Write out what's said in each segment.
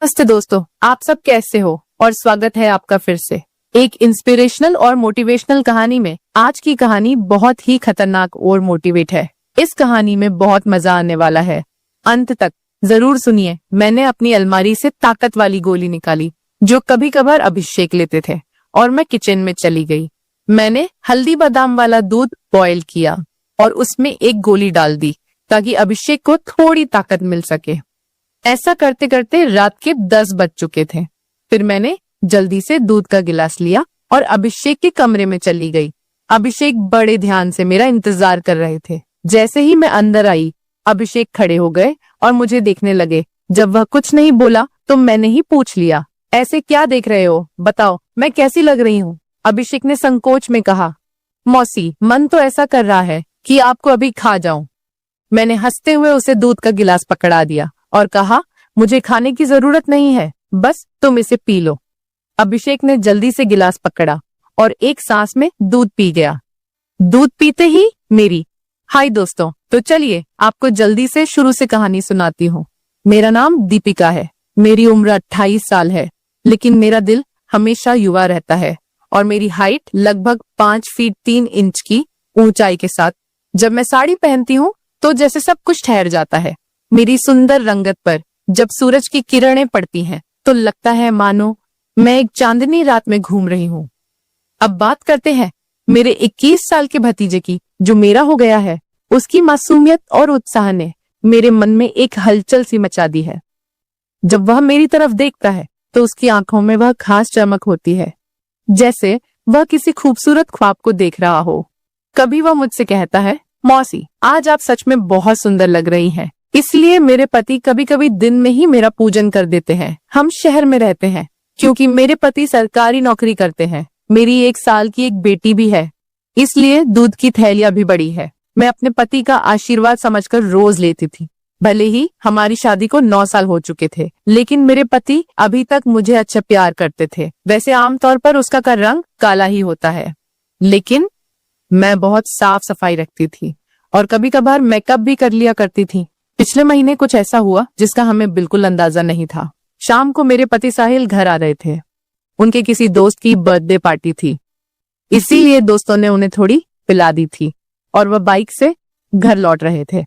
नमस्ते दोस्तों, आप सब कैसे हो और स्वागत है आपका फिर से एक इंस्पिरेशनल और मोटिवेशनल कहानी में। आज की कहानी बहुत ही खतरनाक और मोटिवेट है। इस कहानी में बहुत मजा आने वाला है, अंत तक जरूर सुनिए। मैंने अपनी अलमारी से ताकत वाली गोली निकाली जो कभी कभार अभिषेक लेते थे और मैं किचन में चली गई। मैंने हल्दी बादाम वाला दूध बॉयल किया और उसमें एक गोली डाल दी ताकि अभिषेक को थोड़ी ताकत मिल सके। ऐसा करते करते रात के 10 बज चुके थे। फिर मैंने जल्दी से दूध का गिलास लिया और अभिषेक के कमरे में चली गई। अभिषेक बड़े ध्यान से मेरा इंतजार कर रहे थे। जैसे ही मैं अंदर आई, अभिषेक खड़े हो गए और मुझे देखने लगे। जब वह कुछ नहीं बोला तो मैंने ही पूछ लिया, ऐसे क्या देख रहे हो, बताओ मैं कैसी लग रही हूँ? अभिषेक ने संकोच में कहा, मौसी, मन तो ऐसा कर रहा है कि आपको अभी खा जाऊं। मैंने हंसते हुए उसे दूध का गिलास पकड़ा दिया और कहा, मुझे खाने की जरूरत नहीं है, बस तुम इसे पी लो। अभिषेक ने जल्दी से गिलास पकड़ा और एक सांस में दूध पी गया। दूध पीते ही मेरी हाय दोस्तों, तो चलिए आपको जल्दी से शुरू से कहानी सुनाती हूँ। मेरा नाम दीपिका है। मेरी उम्र 28 साल है, लेकिन मेरा दिल हमेशा युवा रहता है और मेरी हाइट लगभग 5 फीट 3 इंच की ऊंचाई के साथ। जब मैं साड़ी पहनती हूँ तो जैसे सब कुछ ठहर जाता है। मेरी सुंदर रंगत पर जब सूरज की किरणें पड़ती हैं तो लगता है मानो मैं एक चांदनी रात में घूम रही हूँ। अब बात करते हैं मेरे 21 साल के भतीजे की, जो मेरा हो गया है। उसकी मासूमियत और उत्साह ने मेरे मन में एक हलचल सी मचा दी है। जब वह मेरी तरफ देखता है तो उसकी आंखों में वह खास चमक होती है, जैसे वह किसी खूबसूरत ख्वाब को देख रहा हो। कभी वह मुझसे कहता है, मौसी, आज आप सच में बहुत सुंदर लग रही हैं। इसलिए मेरे पति कभी कभी दिन में ही मेरा पूजन कर देते हैं। हम शहर में रहते हैं क्योंकि मेरे पति सरकारी नौकरी करते हैं। मेरी 1 साल की एक बेटी भी है, इसलिए दूध की थैलियां भी बड़ी है। मैं अपने पति का आशीर्वाद समझकर रोज लेती थी। भले ही हमारी शादी को 9 साल हो चुके थे, लेकिन मेरे पति अभी तक मुझे अच्छा प्यार करते थे। वैसे आमतौर पर उसका रंग काला ही होता है, लेकिन मैं बहुत साफ सफाई रखती थी और कभी कभार मेकअप भी कर लिया करती थी। पिछले महीने कुछ ऐसा हुआ जिसका हमें बिल्कुल अंदाजा नहीं था। शाम को मेरे पति साहिल घर आ रहे थे। उनके किसी दोस्त की बर्थडे पार्टी थी, इसीलिए दोस्तों ने उन्हें थोड़ी पिला दी थी और वह बाइक से घर लौट रहे थे।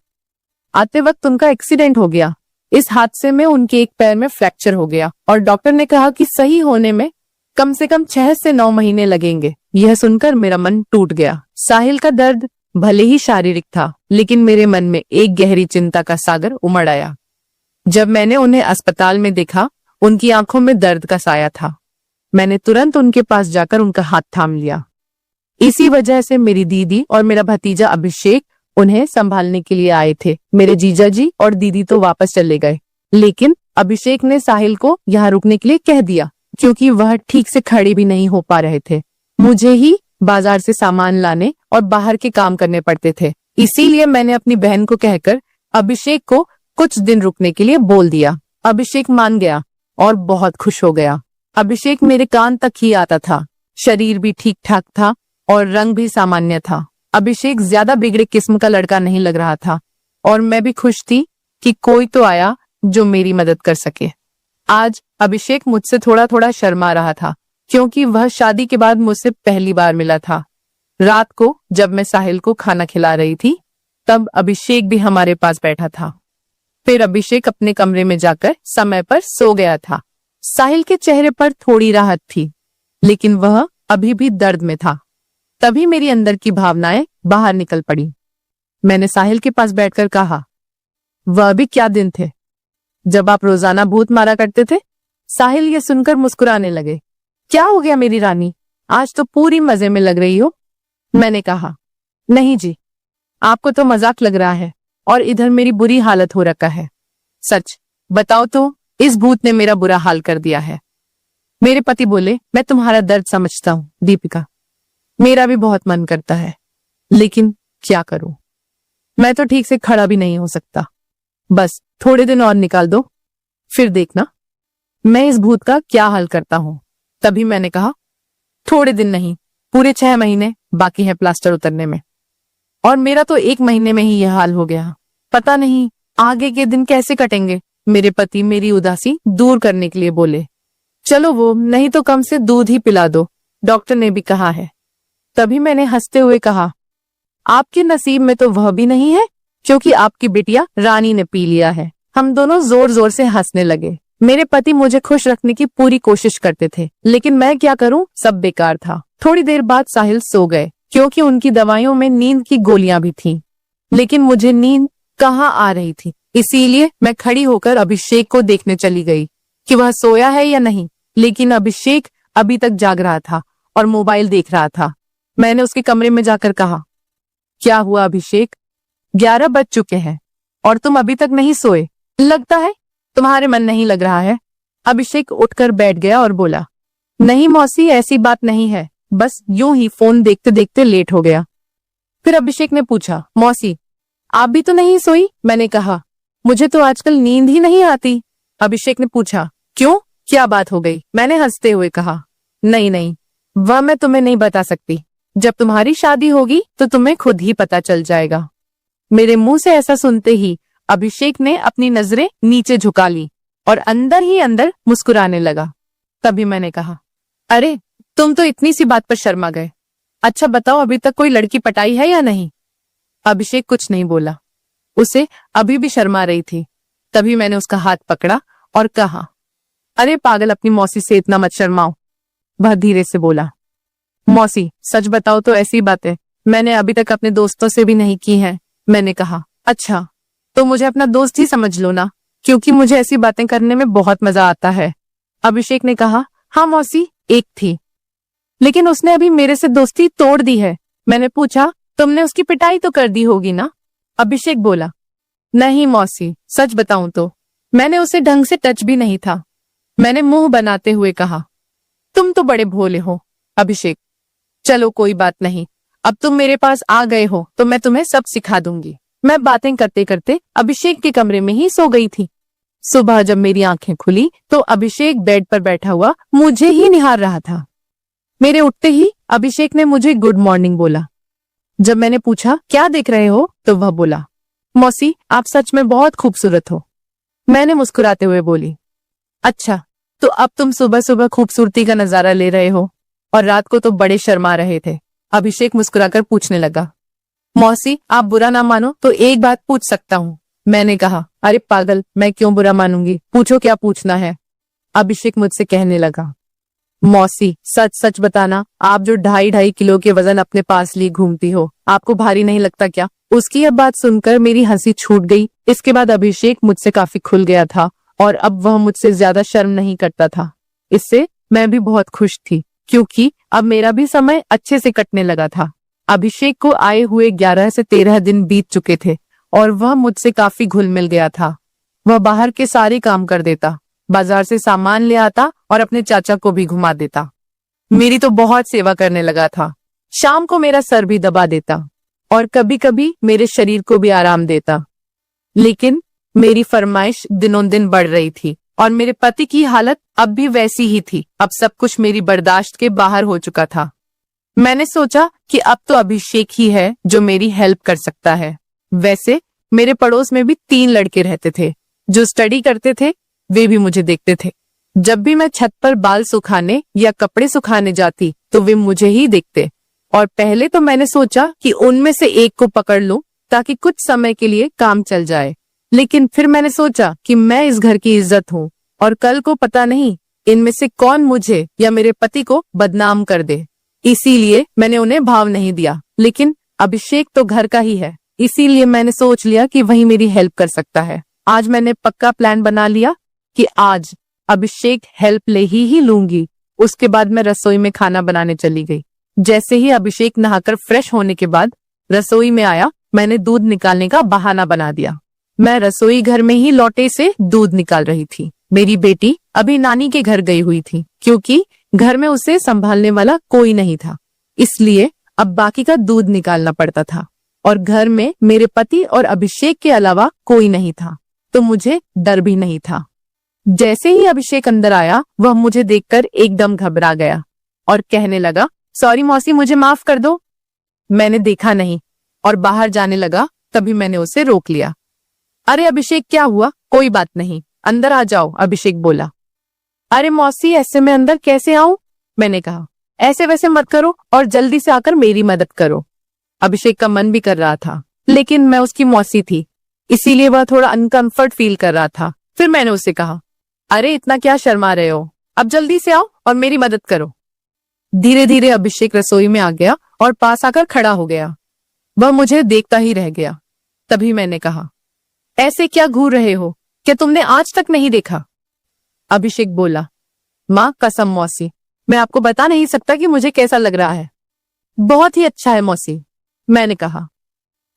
आते वक्त उनका एक्सीडेंट हो गया। इस हादसे में उनके एक पैर में फ्रैक्चर हो गया और डॉक्टर ने कहा कि सही होने में कम से कम 6 से 9 महीने लगेंगे। यह सुनकर मेरा मन टूट गया। साहिल का दर्द भले ही शारीरिक था, लेकिन मेरे मन में एक गहरी चिंता का सागर उमड़ आया। जब मैंने उन्हें अस्पताल में देखा, उनकी आंखों में दर्द का साया था। मैंने तुरंत उनके पास जाकर उनका हाथ थाम लिया। इसी वजह से मेरी दीदी और मेरा भतीजा अभिषेक उन्हें संभालने के लिए आए थे। मेरे जीजा जी और दीदी तो वापस चले गए, लेकिन अभिषेक ने साहिल को यहाँ रुकने के लिए कह दिया क्योंकि वह ठीक से खड़े भी नहीं हो पा रहे थे। मुझे ही बाजार से सामान लाने और बाहर के काम करने पड़ते थे, इसीलिए मैंने अपनी बहन को कहकर अभिषेक को कुछ दिन रुकने के लिए बोल दिया। अभिषेक मान गया और बहुत खुश हो गया। अभिषेक मेरे कान तक ही आता था, शरीर भी ठीक ठाक था और रंग भी सामान्य था। अभिषेक ज्यादा बिगड़े किस्म का लड़का नहीं लग रहा था और मैं भी खुश थी कि कोई तो आया जो मेरी मदद कर सके। आज अभिषेक मुझसे थोड़ा थोड़ा शर्मा रहा था क्योंकि वह शादी के बाद मुझसे पहली बार मिला था। रात को जब मैं साहिल को खाना खिला रही थी, तब अभिषेक भी हमारे पास बैठा था। फिर अभिषेक अपने कमरे में जाकर समय पर सो गया था। साहिल के चेहरे पर थोड़ी राहत थी, लेकिन वह अभी भी दर्द में था। तभी मेरी अंदर की भावनाएं बाहर निकल पड़ी। मैंने साहिल के पास बैठकर कहा, वह भी क्या दिन थे जब आप रोजाना भूत मारा करते थे। साहिल ये सुनकर मुस्कुराने लगे। क्या हो गया मेरी रानी, आज तो पूरी मजे में लग रही हो। मैंने कहा, नहीं जी, आपको तो मजाक लग रहा है और इधर मेरी बुरी हालत हो रखा है। सच बताओ तो इस भूत ने मेरा बुरा हाल कर दिया है। मेरे पति बोले, मैं तुम्हारा दर्द समझता हूँ दीपिका, मेरा भी बहुत मन करता है, लेकिन क्या करूं, मैं तो ठीक से खड़ा भी नहीं हो सकता। बस थोड़े दिन और निकाल दो, फिर देखना मैं इस भूत का क्या हाल करता हूँ। तभी मैंने कहा, थोड़े दिन नहीं, पूरे 6 महीने बाकी है प्लास्टर उतरने में, और मेरा तो 1 महीने में ही यह हाल हो गया। पता नहीं आगे के दिन कैसे कटेंगे। मेरे पति मेरी उदासी दूर करने के लिए बोले, चलो वो नहीं तो कम से दूध ही पिला दो, डॉक्टर ने भी कहा है। तभी मैंने हंसते हुए कहा, आपके नसीब में तो वह भी नहीं है, क्योंकि आपकी बिटिया रानी ने पी लिया है। हम दोनों जोर जोर से हंसने लगे। मेरे पति मुझे खुश रखने की पूरी कोशिश करते थे, लेकिन मैं क्या करूं, सब बेकार था। थोड़ी देर बाद साहिल सो गए, क्योंकि उनकी दवाइयों में नींद की गोलियां भी थीं। लेकिन मुझे नींद कहाँ आ रही थी, इसीलिए मैं खड़ी होकर अभिषेक को देखने चली गई कि वह सोया है या नहीं। लेकिन अभिषेक अभी तक जाग रहा था और मोबाइल देख रहा था। मैंने उसके कमरे में जाकर कहा, क्या हुआ अभिषेक, 11 बज चुके हैं और तुम अभी तक नहीं सोए, लगता है तुम्हारे मन नहीं लग रहा है। अभिषेक उठकर बैठ गया और बोला, नहीं मौसी, ऐसी बात नहीं है, बस यूं ही फोन देखते देखते लेट हो गया। फिर अभिषेक ने पूछा, मौसी आप भी तो नहीं सोई? मैंने कहा, मुझे तो आजकल नींद ही नहीं आती। अभिषेक ने पूछा, क्यों, क्या बात हो गई? मैंने हंसते हुए कहा, नहीं नहीं, वह मैं तुम्हें नहीं बता सकती। जब तुम्हारी शादी होगी तो तुम्हें खुद ही पता चल जाएगा। मेरे मुंह से ऐसा सुनते ही अभिषेक ने अपनी नजरें नीचे झुका ली और अंदर ही अंदर मुस्कुराने लगा। तभी मैंने कहा, अरे तुम तो इतनी सी बात पर शर्मा गए। अच्छा बताओ, अभी तक कोई लड़की पटाई है या नहीं? अभिषेक कुछ नहीं बोला, उसे अभी भी शर्मा रही थी। तभी मैंने उसका हाथ पकड़ा और कहा, अरे पागल, अपनी मौसी से इतना मत शर्माओ। वह धीरे से बोला, मौसी सच बताओ तो ऐसी बातें मैंने अभी तक अपने दोस्तों से भी नहीं की हैं। मैंने कहा, अच्छा तो मुझे अपना दोस्त ही समझ लो ना, क्योंकि मुझे ऐसी बातें करने में बहुत मजा आता है। अभिषेक ने कहा, हाँ मौसी, एक थी, लेकिन उसने अभी मेरे से दोस्ती तोड़ दी है। मैंने पूछा, तुमने उसकी पिटाई तो कर दी होगी ना? अभिषेक बोला, नहीं मौसी, सच बताऊं तो मैंने उसे ढंग से टच भी नहीं था। मैंने मुंह बनाते हुए कहा, तुम तो बड़े भोले हो अभिषेक। चलो कोई बात नहीं, अब तुम मेरे पास आ गए हो तो मैं तुम्हें सब सिखा दूंगी। मैं बातें करते करते अभिषेक के कमरे में ही सो गई थी। सुबह जब मेरी आंखें खुली तो अभिषेक बेड पर बैठा हुआ मुझे ही निहार रहा था। मेरे उठते ही अभिषेक ने मुझे गुड मॉर्निंग बोला। जब मैंने पूछा, क्या देख रहे हो, तो वह बोला, मौसी आप सच में बहुत खूबसूरत हो। मैंने मुस्कुराते हुए बोली, अच्छा तो अब तुम सुबह सुबह खूबसूरती का नजारा ले रहे हो और रात को तो बड़े शर्मा रहे थे। अभिषेक मुस्कुराकर पूछने लगा, मौसी आप बुरा ना मानो तो एक बात पूछ सकता हूँ? मैंने कहा, अरे पागल, मैं क्यों बुरा मानूंगी, पूछो क्या पूछना है। अभिषेक मुझसे कहने लगा, मौसी सच सच बताना, आप जो 2.5 किलो के वजन अपने पास लिए घूमती हो, आपको भारी नहीं लगता क्या? उसकी यह बात सुनकर मेरी हंसी छूट गई। इसके बाद अभिषेक मुझसे काफी खुल गया था और अब वह मुझसे ज्यादा शर्म नहीं करता था। इससे मैं भी बहुत खुश थी, क्योंकि अब मेरा भी समय अच्छे से कटने लगा था। अभिषेक को आए हुए 11 से 13 दिन बीत चुके थे और वह मुझसे काफी घुल मिल गया था। वह बाहर के सारे काम कर देता, बाजार से सामान ले आता और अपने चाचा को भी घुमा देता। मेरी तो बहुत सेवा करने लगा था। शाम को मेरा सर भी दबा देता और कभी कभी मेरे शरीर को भी आराम देता। लेकिन मेरी फरमाइश दिनों दिन बढ़ रही थी और मेरे पति की हालत अब भी वैसी ही थी। अब सब कुछ मेरी बर्दाश्त के बाहर हो चुका था। मैंने सोचा कि अब तो अभिषेक ही है जो मेरी हेल्प कर सकता है। वैसे मेरे पड़ोस में भी 3 लड़के रहते थे जो स्टडी करते थे। वे भी मुझे देखते थे। जब भी मैं छत पर बाल सुखाने या कपड़े सुखाने जाती तो वे मुझे ही देखते। और पहले तो मैंने सोचा कि उनमें से एक को पकड़ लूं ताकि कुछ समय के लिए काम चल जाए। लेकिन फिर मैंने सोचा कि मैं इस घर की इज्जत हूँ और कल को पता नहीं इनमें से कौन मुझे या मेरे पति को बदनाम कर दे। इसीलिए मैंने उन्हें भाव नहीं दिया। लेकिन अभिषेक तो घर का ही है, इसीलिए मैंने सोच लिया कि वही मेरी हेल्प कर सकता है। आज मैंने पक्का प्लान बना लिया कि आज अभिषेक हेल्प ले ही लूंगी। उसके बाद मैं रसोई में खाना बनाने चली गई। जैसे ही अभिषेक नहाकर फ्रेश होने के बाद रसोई में आया, मैंने दूध निकालने का बहाना बना दिया। मैं रसोई घर में ही लोटे से दूध निकाल रही थी। मेरी बेटी अभी नानी के घर गई हुई थी, क्योंकि घर में उसे संभालने वाला कोई नहीं था। इसलिए अब बाकी का दूध निकालना पड़ता था और घर में मेरे पति और अभिषेक के अलावा कोई नहीं था, तो मुझे डर भी नहीं था। जैसे ही अभिषेक अंदर आया, वह मुझे देखकर एकदम घबरा गया और कहने लगा, सॉरी मौसी, मुझे माफ कर दो। मैंने देखा नहीं और बाहर जाने लगा। तभी मैंने उसे रोक लिया। अरे अभिषेक, क्या हुआ? कोई बात नहीं, अंदर आ जाओ, अभिषेक बोला। अरे मौसी, ऐसे में अंदर कैसे आऊं? मैंने कहा। ऐसे वैसे मत करो और जल्दी से आकर मेरी मदद करो। अभिषेक का मन भी कर रहा था, लेकिन मैं उसकी मौसी थी, इसीलिए वह थोड़ा अनकंफर्ट फील कर रहा था। फिर मैंने उससे कहा, अरे इतना क्या शर्मा रहे हो, अब जल्दी से आओ और मेरी मदद करो। धीरे धीरे अभिषेक रसोई में आ गया और पास आकर खड़ा हो गया। वह मुझे देखता ही रह गया। तभी मैंने कहा, ऐसे क्या घूर रहे हो, क्या तुमने आज तक नहीं देखा? अभिषेक बोला, माँ कसम मौसी, मैं आपको बता नहीं सकता कि मुझे कैसा लग रहा है। बहुत ही अच्छा है मौसी, मैंने कहा।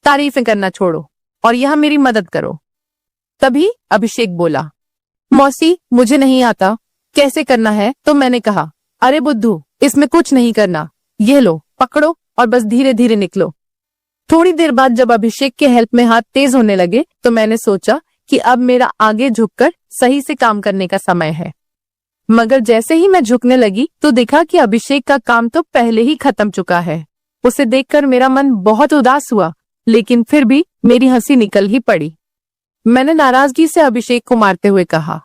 तारीफें करना छोड़ो और यहाँ मेरी मदद करो। तभी अभिषेक बोला, मौसी मुझे नहीं आता, कैसे करना है? तो मैंने कहा, अरे बुद्धू, इसमें कुछ नहीं करना, ये लो पकड़ो और बस धीरे धीरे निकलो। थोड़ी देर बाद जब अभिषेक के हेल्प में हाथ तेज होने लगे तो मैंने सोचा कि अब मेरा आगे झुककर सही से काम करने का समय है। मगर जैसे ही मैं झुकने लगी तो देखा कि अभिषेक का काम तो पहले ही खत्म चुका है। उसे देखकर मेरा मन बहुत उदास हुआ, लेकिन फिर भी मेरी हंसी निकल ही पड़ी। मैंने नाराजगी से अभिषेक को मारते हुए कहा,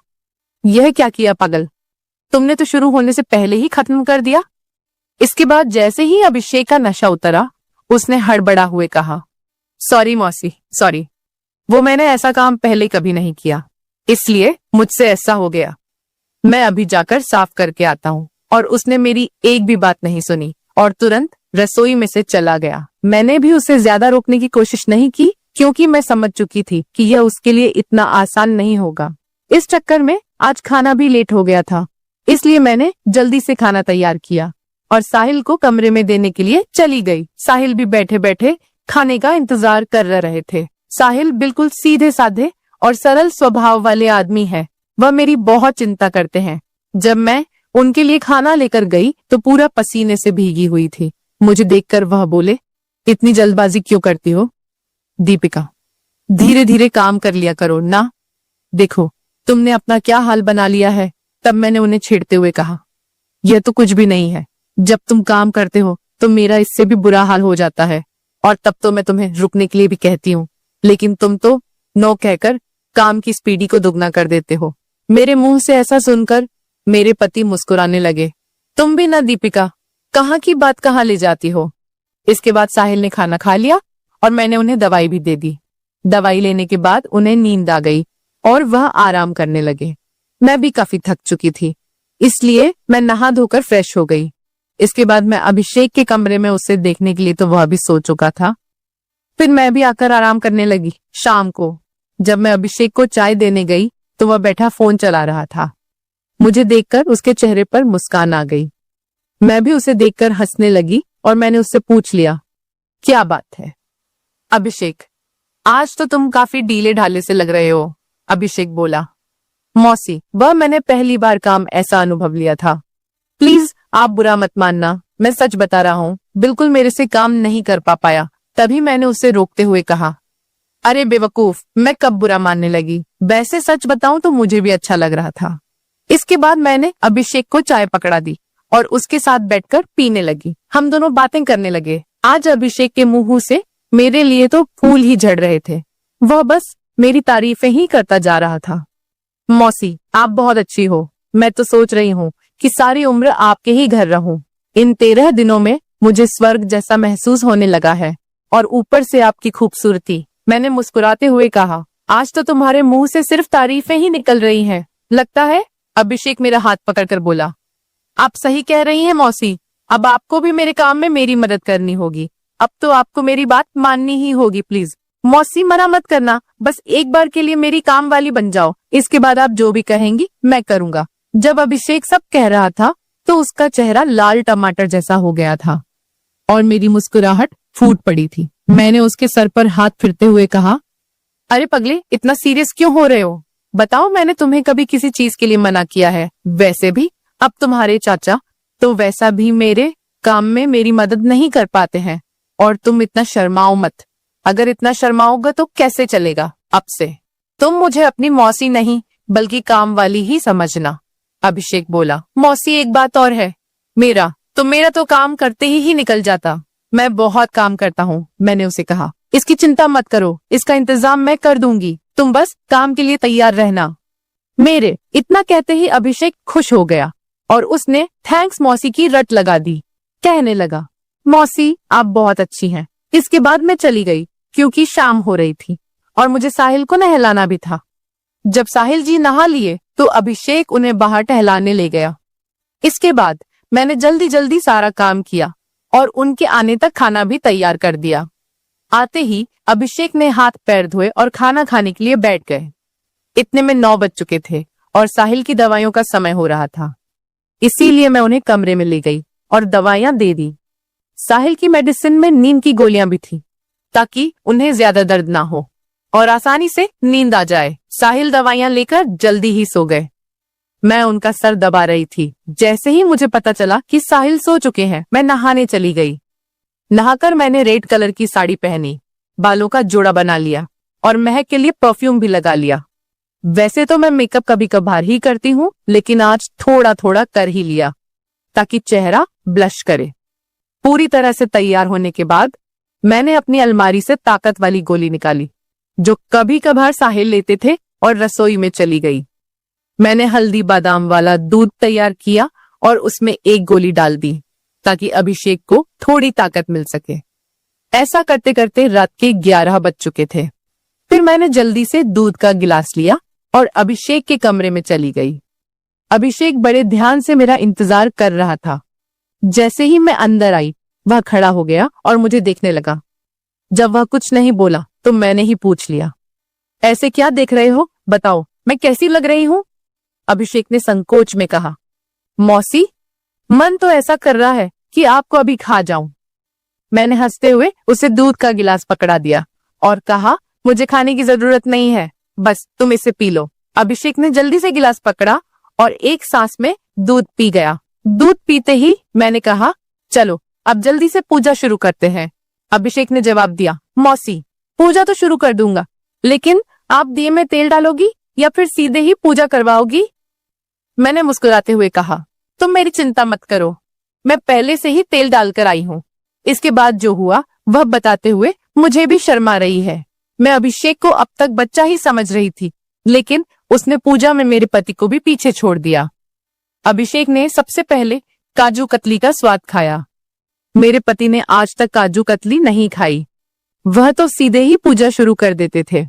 यह क्या किया पागल, तुमने तो शुरू होने से पहले ही खत्म कर दिया। इसके बाद जैसे ही अभिषेक का नशा उतरा, उसने हड़बड़ा हुए कहा, सॉरी मौसी, सॉरी, वो मैंने ऐसा काम पहले कभी नहीं किया, इसलिए मुझसे ऐसा हो गया। मैं अभी जाकर साफ करके आता हूँ। और उसने मेरी एक भी बात नहीं सुनी और तुरंत रसोई में से चला गया। मैंने भी उसे ज्यादा रोकने की कोशिश नहीं की, क्योंकि मैं समझ चुकी थी कि यह उसके लिए इतना आसान नहीं होगा। इस चक्कर में आज खाना भी लेट हो गया था, इसलिए मैंने जल्दी से खाना तैयार किया और साहिल को कमरे में देने के लिए चली गई। साहिल भी बैठे बैठे खाने का इंतजार कर रहे थे। साहिल बिल्कुल सीधे साधे और सरल स्वभाव वाले आदमी है। वह मेरी बहुत चिंता करते हैं। जब मैं उनके लिए खाना लेकर गई तो पूरा पसीने से भीगी हुई थी। मुझे देखकर वह बोले, इतनी जल्दबाजी क्यों करती हो दीपिका, धीरे धीरे काम कर लिया करो ना, देखो तुमने अपना क्या हाल बना लिया है। तब मैंने उन्हें छेड़ते हुए कहा, यह तो कुछ भी नहीं है, जब तुम काम करते हो तो मेरा इससे भी बुरा हाल हो जाता है, और तब तो मैं तुम्हें रुकने के लिए भी कहती हूँ, लेकिन तुम तो नो कहकर काम की स्पीडी को दुगना कर देते हो। मेरे मुंह से ऐसा सुनकर मेरे पति मुस्कुराने लगे। तुम भी ना दीपिका, कहाँ की बात कहाँ ले जाती हो। इसके बाद साहिल ने खाना खा लिया और मैंने उन्हें दवाई भी दे दी। दवाई लेने के बाद उन्हें नींद आ गई और वह आराम करने लगे। मैं भी काफी थक चुकी थी, इसलिए मैं नहा धोकर फ्रेश हो गई। इसके बाद मैं अभिषेक के कमरे में उसे देखने के लिए तो वह भी सो चुका था। फिर मैं भी आकर आराम करने लगी। शाम को जब मैं अभिषेक को चाय देने गई तो वह बैठा फोन चला रहा था। मुझे देखकर उसके चेहरे पर मुस्कान आ गई। मैं भी उसे देखकर हंसने लगी और मैंने उससे पूछ लिया, क्या बात है? अभिषेक, आज तो तुम काफी ढीले ढाले से लग रहे हो। अभिषेक बोला, मौसी, वह मैंने पहली बार काम ऐसा अनुभव लिया था। प्लीज आप बुरा मत मानना, मैं सच बता रहा हूँ, बिल्कुल मेरे से काम नहीं कर पाया। तभी मैंने उसे रोकते हुए कहा, अरे बेवकूफ, मैं कब बुरा मानने लगी, वैसे सच बताऊं तो मुझे भी अच्छा लग रहा था। इसके बाद मैंने अभिषेक को चाय पकड़ा दी और उसके साथ बैठकर पीने लगी। हम दोनों बातें करने लगे। आज अभिषेक के मुंह से मेरे लिए तो फूल ही झड़ रहे थे। वह बस मेरी तारीफें ही करता जा रहा था। मौसी, आप बहुत अच्छी हो। मैं तो सोच रही हूँ कि सारी उम्र आपके ही घर रहूं। इन 13 दिनों में मुझे स्वर्ग जैसा महसूस होने लगा है। और ऊपर से आपकी खूबसूरती। मैंने मुस्कुराते हुए कहा, आज तो तुम्हारे मुंह से सिर्फ तारीफें ही निकल रही हैं, लगता है। अभिषेक मेरा हाथ पकड़कर बोला, आप सही कह रही हैं मौसी, अब आपको भी मेरे काम में मेरी मदद करनी होगी। अब तो आपको मेरी बात माननी ही होगी। प्लीज मौसी, मना मत करना, बस एक बार के लिए मेरी काम वाली बन जाओ। इसके बाद आप जो भी कहेंगी मैं करूंगा। जब अभिषेक सब कह रहा था तो उसका चेहरा लाल टमाटर जैसा हो गया था और मेरी मुस्कुराहट फूट पड़ी थी। मैंने उसके सर पर हाथ फिरते हुए कहा, अरे पगले, इतना सीरियस क्यों हो रहे हो? बताओ, मैंने तुम्हें कभी किसी चीज के लिए मना किया है? वैसे भी अब तुम्हारे चाचा तो वैसा भी मेरे काम में मेरी मदद नहीं कर पाते हैं। और तुम इतना शर्माओ मत। अगर इतना शर्माओगे तो कैसे चलेगा? अब से तुम मुझे अपनी मौसी नहीं बल्कि काम वाली ही समझना। अभिषेक बोला, मौसी एक बात और है, मेरा तो काम करते ही निकल जाता। मैं बहुत काम करता हूँ। मैंने उसे कहा, इसकी चिंता मत करो, इसका इंतजाम मैं कर दूंगी, तुम बस काम के लिए तैयार रहना। मेरे इतना कहते ही अभिषेक खुश हो गया और उसने थैंक्स मौसी की रट लगा दी। कहने लगा, मौसी आप बहुत अच्छी हैं। इसके बाद मैं चली गई क्योंकि शाम हो रही थी और मुझे साहिल को नहलाना भी था। जब साहिल जी नहा लिए तो अभिषेक उन्हें बाहर टहलाने ले गया। इसके बाद मैंने जल्दी जल्दी सारा काम किया और उनके आने तक खाना भी तैयार कर दिया। आते ही अभिषेक ने हाथ पैर धोए और खाना खाने के लिए बैठ गए। इतने में 9 बज चुके थे और साहिल की दवाइयों का समय हो रहा था। इसीलिए मैं उन्हें कमरे में ले गई और दवाइयां दे दी। साहिल की मेडिसिन में नींद की गोलियां भी थी ताकि उन्हें ज्यादा दर्द ना हो और आसानी से नींद आ जाए। साहिल दवाइयां लेकर जल्दी ही सो गए। मैं उनका सर दबा रही थी। जैसे ही मुझे पता चला कि साहिल सो चुके हैं, मैं नहाने चली गई। नहाकर मैंने रेड कलर की साड़ी पहनी, बालों का जोड़ा बना लिया और महक के लिए परफ्यूम भी लगा लिया। वैसे तो मैं मेकअप कभी कभार ही करती हूँ, लेकिन आज थोड़ा थोड़ा कर ही लिया ताकि चेहरा ब्लश करे। पूरी तरह से तैयार होने के बाद मैंने अपनी अलमारी से ताकत वाली गोली निकाली जो कभी कभार साहिल लेते थे और रसोई में चली गई। मैंने हल्दी बादाम वाला दूध तैयार किया और उसमें एक गोली डाल दी ताकि अभिषेक को थोड़ी ताकत मिल सके। ऐसा करते करते रात के 11 बज चुके थे। फिर मैंने जल्दी से दूध का गिलास लिया और अभिषेक के कमरे में चली गई। अभिषेक बड़े ध्यान से मेरा इंतजार कर रहा था। जैसे ही मैं अंदर आई, वह खड़ा हो गया और मुझे देखने लगा। जब वह कुछ नहीं बोला तो मैंने ही पूछ लिया, ऐसे क्या देख रहे हो, बताओ मैं कैसी लग रही हूँ? अभिषेक ने संकोच में कहा, मौसी मन तो ऐसा कर रहा है कि आपको अभी खा जाऊं। मैंने हंसते हुए उसे दूध का गिलास पकड़ा दिया और कहा, मुझे खाने की जरूरत नहीं है, बस तुम इसे पी लो। अभिषेक ने जल्दी से गिलास पकड़ा और एक सांस में दूध पी गया। दूध पीते ही मैंने कहा, चलो अब जल्दी से पूजा शुरू करते हैं। अभिषेक ने जवाब दिया, मौसी पूजा तो शुरू कर दूंगा, लेकिन आप दिए में तेल डालोगी या फिर सीधे ही पूजा करवाओगी? मैंने मुस्कुराते हुए कहा, तुम मेरी चिंता मत करो, मैं पहले से ही तेल डालकर आई हूँ। इसके बाद जो हुआ वह बताते हुए मुझे भी शर्मा रही है। मैं अभिषेक को अब तक बच्चा ही समझ रही थी, लेकिन उसने पूजा में मेरे पति को भी पीछे छोड़ दिया। अभिषेक ने सबसे पहले काजू कतली का स्वाद खाया। मेरे पति ने आज तक काजू कतली नहीं खाई, वह तो सीधे ही पूजा शुरू कर देते थे।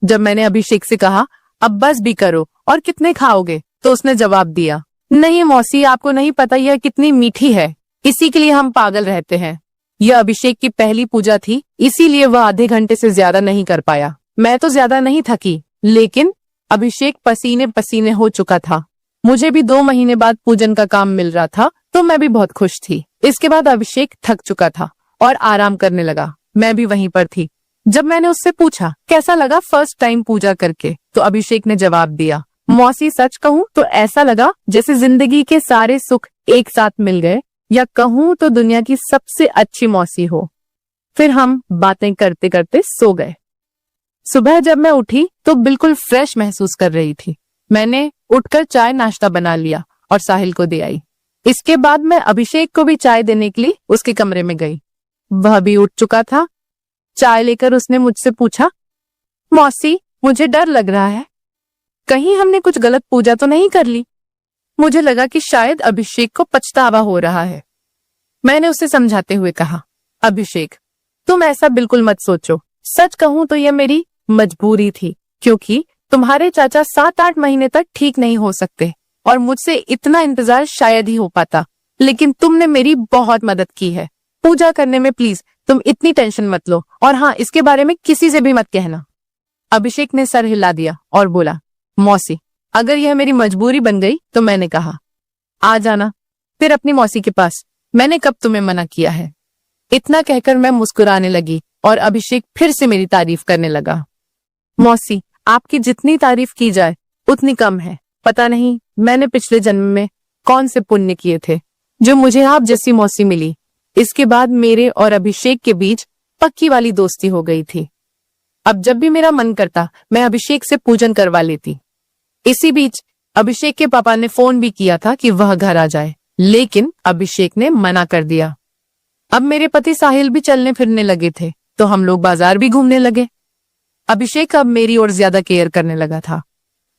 जब मैंने अभिषेक से कहा, अब बस भी करो और कितने खाओगे, तो उसने जवाब दिया, नहीं मौसी, आपको नहीं पता यह कितनी मीठी है, इसी के लिए हम पागल रहते हैं। यह अभिषेक की पहली पूजा थी, इसीलिए वह आधे घंटे से ज्यादा नहीं कर पाया। मैं तो ज्यादा नहीं थकी, लेकिन अभिषेक पसीने पसीने हो चुका था। मुझे भी 2 महीने बाद पूजन का काम मिल रहा था, तो मैं भी बहुत खुश थी। इसके बाद अभिषेक थक चुका था और आराम करने लगा। मैं भी वहीं पर थी। जब मैंने उससे पूछा कैसा लगा फर्स्ट टाइम पूजा करके, तो अभिषेक ने जवाब दिया, मौसी सच कहूँ तो ऐसा लगा जैसे जिंदगी के सारे सुख एक साथ मिल गए, या कहूँ तो दुनिया की सबसे अच्छी मौसी हो। फिर हम बातें करते करते सो गए। सुबह जब मैं उठी तो बिल्कुल फ्रेश महसूस कर रही थी। मैंने उठकर चाय नाश्ता बना लिया और साहिल को दे आई। इसके बाद मैं अभिषेक को भी चाय देने के लिए उसके कमरे में गई। वह भी उठ चुका था। चाय लेकर उसने मुझसे पूछा, मौसी मुझे डर लग रहा है, कहीं हमने कुछ गलत पूजा तो नहीं कर ली? मुझे लगा कि शायद अभिषेक को पछतावा हो रहा है। मैंने उसे समझाते हुए कहा, अभिषेक तुम ऐसा बिल्कुल मत सोचो, सच कहूं तो यह मेरी मजबूरी थी, क्योंकि तुम्हारे चाचा 7-8 महीने तक ठीक नहीं हो सकते और मुझसे इतना इंतजार शायद ही हो पाता, लेकिन तुमने मेरी बहुत मदद की है। पूजा करने में प्लीज तुम इतनी टेंशन मत लो, और हाँ, इसके बारे में किसी से भी मत कहना। अभिषेक ने सर हिला दिया और बोला, मौसी अगर यह मेरी मजबूरी बन गई तो मैंने कहा, आ जाना फिर अपनी मौसी के पास, मैंने कब तुम्हें मना किया है। इतना कहकर मैं मुस्कुराने लगी और अभिषेक फिर से मेरी तारीफ करने लगा। मौसी आपकी जितनी तारीफ की जाए उतनी कम है। पता नहीं मैंने पिछले जन्म में कौन से पुण्य किए थे जो मुझे आप जैसी मौसी मिली। इसके बाद मेरे और अभिषेक के बीच पक्की वाली दोस्ती हो गई थी। अब जब भी मेरा मन करता मैं अभिषेक से पूजन करवा लेती। इसी बीच अभिषेक के पापा ने फोन भी किया था कि वह घर आ जाए, लेकिन अभिषेक ने मना कर दिया। अब मेरे पति साहिल भी चलने फिरने लगे थे, तो हम लोग बाजार भी घूमने लगे। अभिषेक अब मेरी ओर ज्यादा केयर करने लगा था।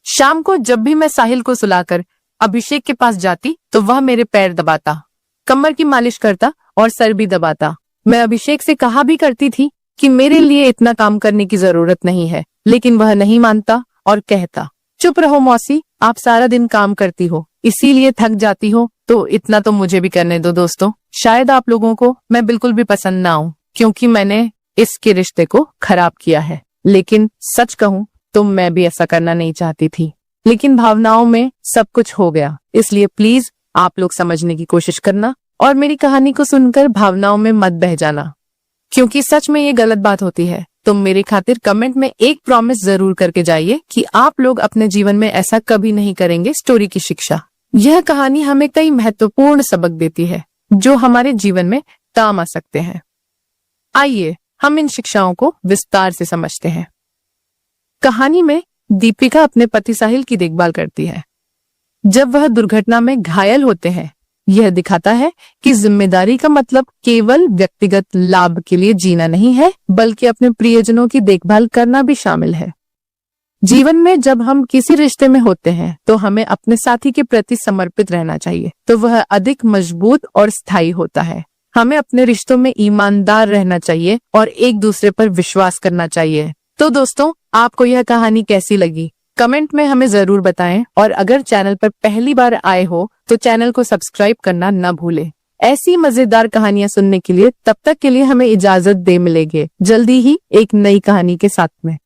शाम को जब भी मैं साहिल को सुलाकर अभिषेक के पास जाती तो वह मेरे पैर दबाता, कमर की मालिश करता और सर भी दबाता। मैं अभिषेक से कहा भी करती थी कि मेरे लिए इतना काम करने की जरूरत नहीं है, लेकिन वह नहीं मानता और कहता, चुप रहो मौसी, आप सारा दिन काम करती हो इसीलिए थक जाती हो, तो इतना तो मुझे भी करने दो। दोस्तों, शायद आप लोगों को मैं बिल्कुल भी पसंद ना आऊं क्योंकि मैंने इसके रिश्ते को खराब किया है, लेकिन सच कहूं तो मैं भी ऐसा करना नहीं चाहती थी, लेकिन भावनाओं में सब कुछ हो गया। इसलिए प्लीज आप लोग समझने की कोशिश करना और मेरी कहानी को सुनकर भावनाओं में मत बह जाना, क्योंकि सच में ये गलत बात होती है। तो मेरे खातिर कमेंट में एक प्रॉमिस जरूर करके जाइए कि आप लोग अपने जीवन में ऐसा कभी नहीं करेंगे। स्टोरी की शिक्षा, यह कहानी हमें कई महत्वपूर्ण सबक देती है जो हमारे जीवन में काम आ सकते हैं। आइए हम इन शिक्षाओं को विस्तार से समझते हैं। कहानी में दीपिका अपने पति साहिल की देखभाल करती है जब वह दुर्घटना में घायल होते हैं। यह दिखाता है कि जिम्मेदारी का मतलब केवल व्यक्तिगत लाभ के लिए जीना नहीं है, बल्कि अपने प्रियजनों की देखभाल करना भी शामिल है। जीवन में जब हम किसी रिश्ते में होते हैं तो हमें अपने साथी के प्रति समर्पित रहना चाहिए, तो वह अधिक मजबूत और स्थायी होता है। हमें अपने रिश्तों में ईमानदार रहना चाहिए और एक दूसरे पर विश्वास करना चाहिए। तो दोस्तों, आपको यह कहानी कैसी लगी कमेंट में हमें जरूर बताएं, और अगर चैनल पर पहली बार आए हो तो चैनल को सब्सक्राइब करना न भूलें। ऐसी मजेदार कहानियां सुनने के लिए तब तक के लिए हमें इजाजत दे, मिलेंगे जल्दी ही एक नई कहानी के साथ में।